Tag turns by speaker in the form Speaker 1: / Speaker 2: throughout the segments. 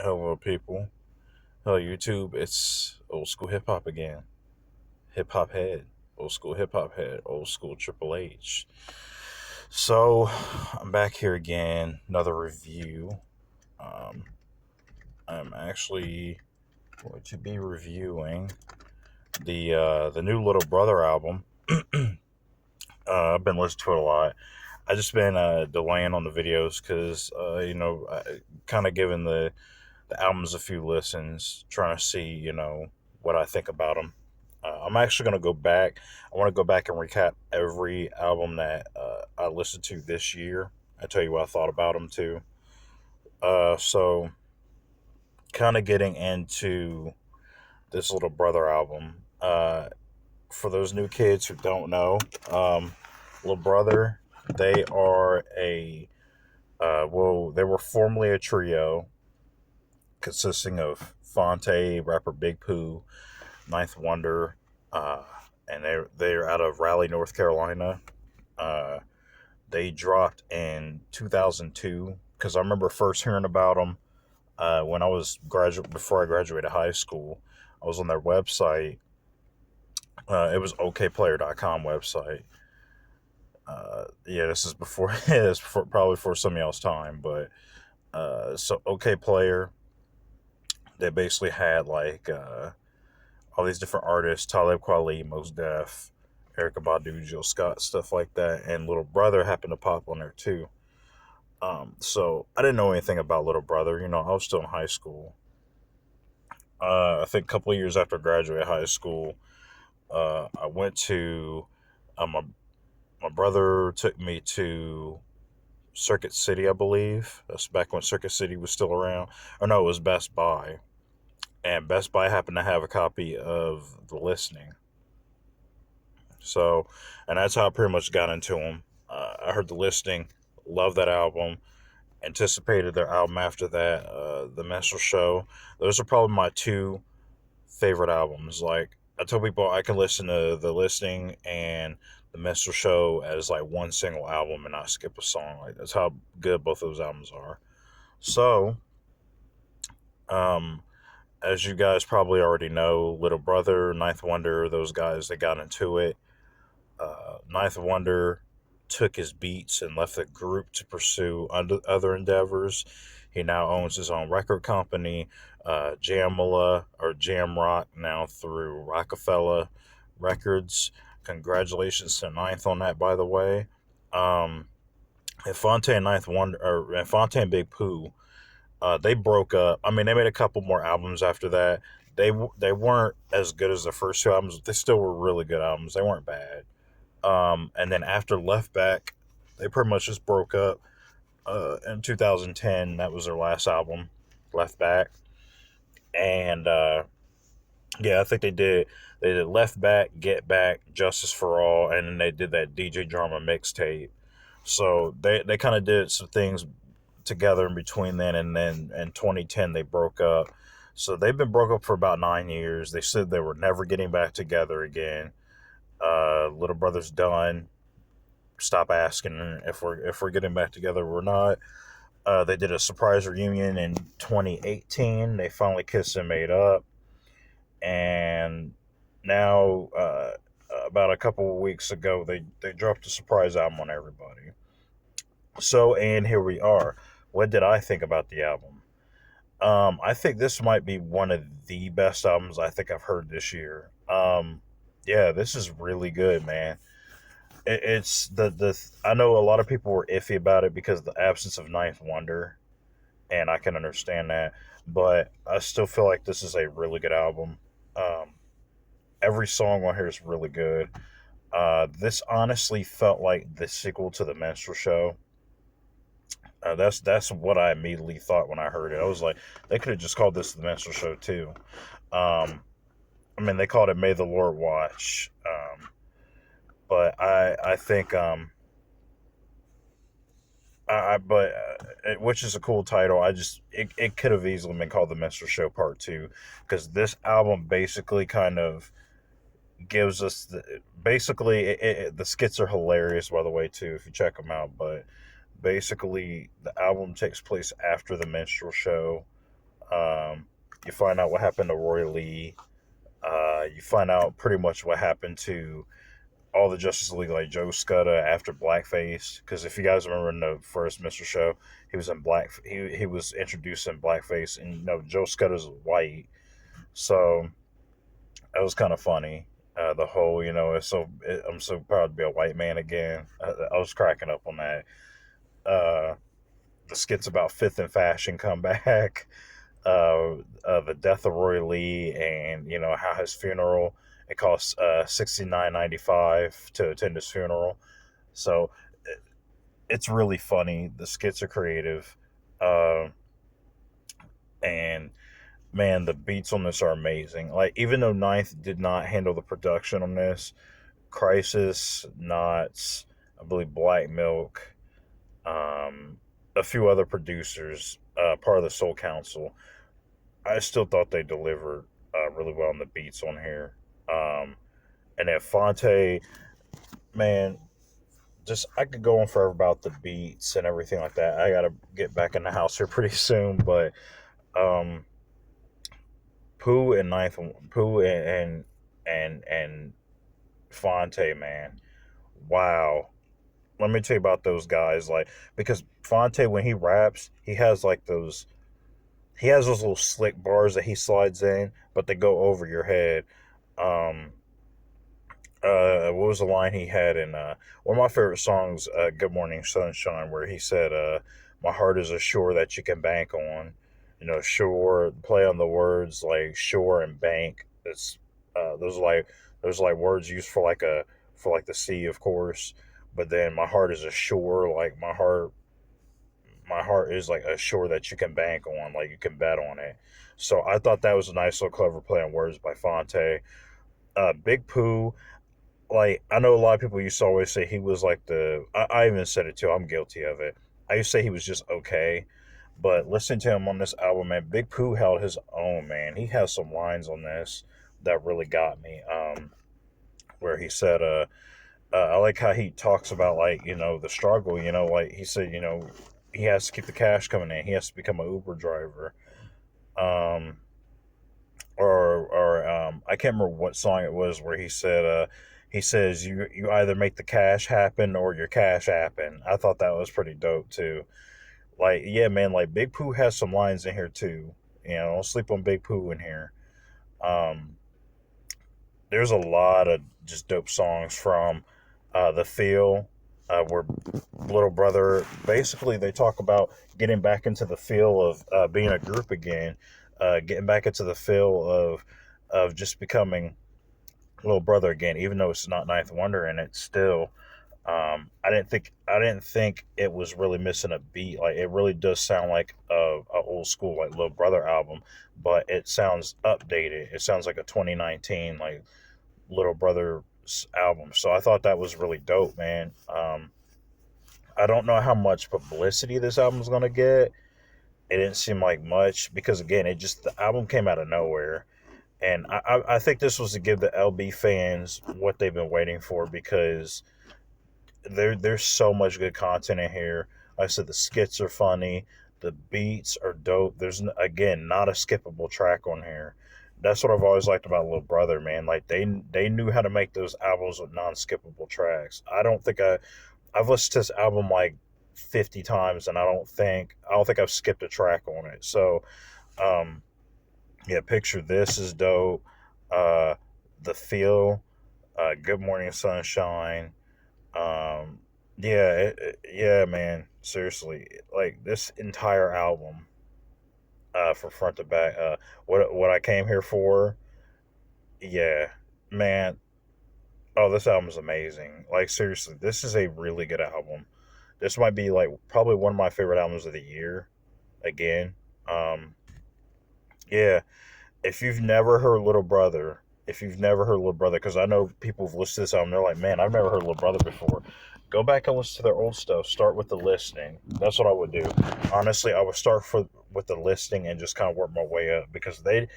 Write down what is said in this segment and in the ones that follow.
Speaker 1: Hello, people. Hello, YouTube. It's old school hip hop again. Hip hop head. Old school hip hop head. Old school Triple H. So, I'm back here again. Another review. Um, I'm actually going to be reviewing the new Little Brother album. I've been listening to it a lot. I just been delaying on the videos because kind of giving the albums a few listens, trying to see, what I think about them. I'm actually going to go back. I want to go back and recap every album that I listened to this year. I tell you what I thought about them too. So, kind of getting into this Little Brother album. For those new kids who don't know, Little Brother, they are they were formerly a trio consisting of Fonte, rapper Big Pooh, Ninth Wonder, uh, and they're out of Raleigh, North Carolina. Uh, they dropped in 2002 because I remember first hearing about them when I was graduate before I graduated high school. I was on their website. It was okplayer.com website. Yeah, this is before this before, probably before some of y'all's time, but so OK Player, they basically had all these different artists: Talib Kweli, Mos Def, Erica Badu, Jill Scott, stuff like that. And Little Brother happened to pop on there too. So I didn't know anything about Little Brother. I was still in high school. I think a couple of years after I graduated high school, I went to my brother took me to Circuit City, I believe. That's back when Circuit City was still around. Or no, it was Best Buy. And Best Buy happened to have a copy of The Listening. So, and that's how I pretty much got into them. I heard The Listening, loved that album, anticipated their album after that, The Minstrel Show. Those are probably my two favorite albums. Like, I tell people I can listen to The Listening and The Minstrel Show as like one single album and not skip a song. Like, that's how good both of those albums are. So, um, as you guys probably already know, Little Brother, Ninth Wonder, those guys, they got into it. Ninth Wonder took his beats and left the group to pursue other endeavors. He now owns his own record company, Jamala or Jamrock, now through Rockefeller Records. Congratulations to Ninth on that, by the way. Um, and Fontaine Ninth Wonder or Fontaine Big Pooh, they broke up. I mean, they made a couple more albums after that. They weren't as good as the first two albums. But they still were really good albums. They weren't bad. And then after Left Back, they pretty much just broke up. In 2010, that was their last album, Left Back, and yeah, I think they did Left Back, Get Back, Justice for All, and then they did that DJ Drama mixtape. So they kind of did some things together in between then in 2010 they broke up. So they've been broke up for about 9 years. They said they were never getting back together again. Little brother's done. Stop asking if we're getting back together or not. They did a surprise reunion in 2018. They finally kissed and made up, and now about a couple of weeks ago they dropped a surprise album on everybody. So and here we are. What did I think about the album? I think this might be one of the best albums I think I've heard this year. Yeah, this is really good, man. It's the I know a lot of people were iffy about it because of the absence of Ninth Wonder, and I can understand that. But I still feel like this is a really good album. Um, every song on here is really good. This honestly felt like the sequel to the Minstrel Show. That's what I immediately thought when I heard it. I was like, they could have just called this the Minstrel Show too. Um, I mean, they called it "May the Lord Watch," but I think but which is a cool title. It could have easily been called the Minstrel Show Part Two because this album basically kind of gives us the skits are hilarious by the way too if you check them out. But basically, the album takes place after the Minstrel Show. You find out what happened to Roy Lee. You find out pretty much what happened to all the Justice League, like Joe Scudda after blackface. Because if you guys remember in the first Mister Show, he was in black. He was introduced in blackface, and Joe Scudda's white, so that was kind of funny. The whole, I'm so proud to be a white man again. I was cracking up on that. Uh, the skits about Fifth and Fashion come back. The death of Roy Lee, and how his funeral, it costs $69.95 to attend his funeral. So it's really funny. The skits are creative, uh, and man, the beats on this are amazing. Like, even though Ninth did not handle the production on this, Crisis, Knots, I believe Black Milk, um, a few other producers, part of the Soul Council, I still thought they delivered really well on the beats on here. Um, and then Fonte, man, just I could go on forever about the beats and everything like that. I gotta get back in the house here pretty soon, but um, Pooh and Fonte, man, wow. Let me tell you about those guys, like, because Fonte, when he raps, he has those little slick bars that he slides in, but they go over your head. Um, what was the line he had in one of my favorite songs, "Good Morning Sunshine," where he said, "My heart is a shore that you can bank on." Shore, play on the words like shore and bank. It's those are like words used for like the sea, of course. But then my heart is a shore, like my heart is like a shore that you can bank on, like you can bet on it. So I thought that was a nice little clever play on words by Fonte. Big Pooh, like, I know a lot of people used to always say he was like I even said it too. I'm guilty of it. I used to say he was just okay, but listening to him on this album, man, Big Pooh held his own. Man, he has some lines on this that really got me. Where he said, I like how he talks about, like, the struggle. Like he said, he has to keep the cash coming in. He has to become an Uber driver. Um, I can't remember what song it was where he said, he says, you either make the cash happen or your cash happen. I thought that was pretty dope too. Like, yeah, man, like Big Pooh has some lines in here too. Don't sleep on Big Pooh in here. Um, there's a lot of just dope songs from the Feel, where Little Brother, basically they talk about getting back into the feel of being a group again, getting back into the feel of just becoming Little Brother again, even though it's not Ninth Wonder and it's still. I didn't think it was really missing a beat. Like, it really does sound like a old school, like, Little Brother album, but it sounds updated. It sounds like a 2019, like, Little Brother album. So I thought that was really dope, man. I don't know how much publicity this album's gonna get. It didn't seem like much because, again, the album came out of nowhere, and I think this was to give the LB fans what they've been waiting for, because there's so much good content in here. Like I said, the skits are funny, the beats are dope. There's, again, not a skippable track on here. That's what I've always liked about Little Brother, man. Like, they knew how to make those albums with non-skippable tracks. I've listened to this album like 50 times, and I don't think I've skipped a track on it. So, um, yeah, Picture This is dope. Uh, the Feel, Good Morning Sunshine. Um, yeah, yeah, man. Seriously, like, this entire album, from front to back, what I came here for. Yeah, man. Oh, this album is amazing. Like, seriously, this is a really good album. This might be, like, probably one of my favorite albums of the year. Again, um, yeah. If you've never heard Little Brother, because I know people have listened to this album, they're like, man, I've never heard Little Brother before. Go back and listen to their old stuff. Start with the listing. That's what I would do. Honestly, I would start with the listing and just kind of work my way up, because their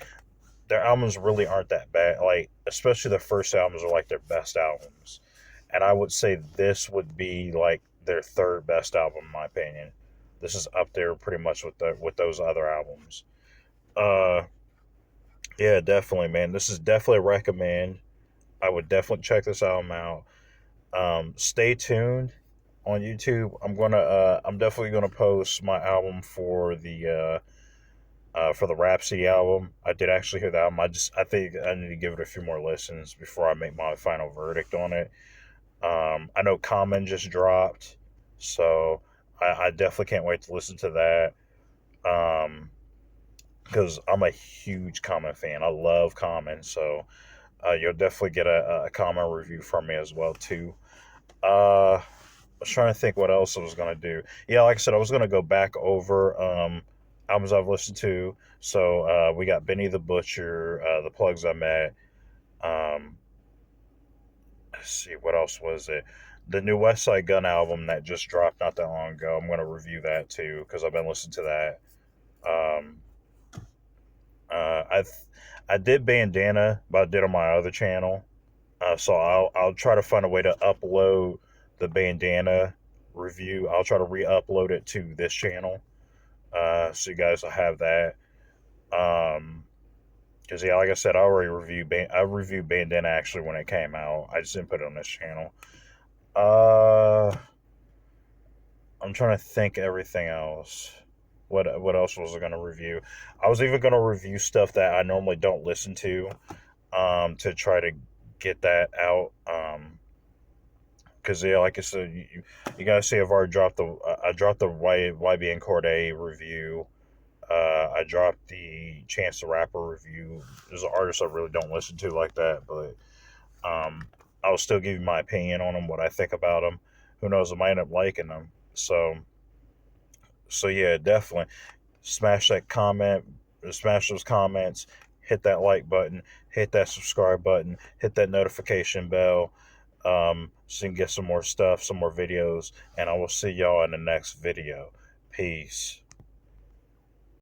Speaker 1: albums really aren't that bad. Like, especially their first albums are like their best albums, and I would say this would be like their third best album, in my opinion. This is up there pretty much with those other albums. Uh, yeah, definitely, man. This is definitely a recommend. I would definitely check this album out. Stay tuned on YouTube. I'm definitely gonna post my album for the Rhapsody album. I did actually hear the album. I think I need to give it a few more listens before I make my final verdict on it. I know Common just dropped, so I definitely can't wait to listen to that. Because I'm a huge Common fan. I love Common, so you'll definitely get a Common review from me as well too. I was trying to think what else I was gonna do. Yeah, like I said, I was gonna go back over albums I've listened to. So we got Benny the Butcher, the Plugs I Met. Um, let's see, what else was it? The new West Side Gun album that just dropped not that long ago. I'm gonna review that too because I've been listening to that. Um, I I did Bandana, but I did on my other channel. So I'll try to find a way to upload the Bandana review. I'll try to re-upload it to this channel, so you guys will have that. Because yeah, like I said, I reviewed Bandana actually when it came out. I just didn't put it on this channel. Uh, I'm trying to think everything else. What else was I gonna review? I was even gonna review stuff that I normally don't listen to try to get that out. Because yeah, like I said, you guys see I've already dropped the I dropped the YBN Corday review. I dropped the Chance the Rapper review. There's an artist I really don't listen to like that, but um, I'll still give you my opinion on them, what I think about them. Who knows? I might end up liking them. So yeah, definitely smash that comment, smash those comments, hit that like button, hit that subscribe button, hit that notification bell, so you can get some more stuff, some more videos, and I will see y'all in the next video. Peace.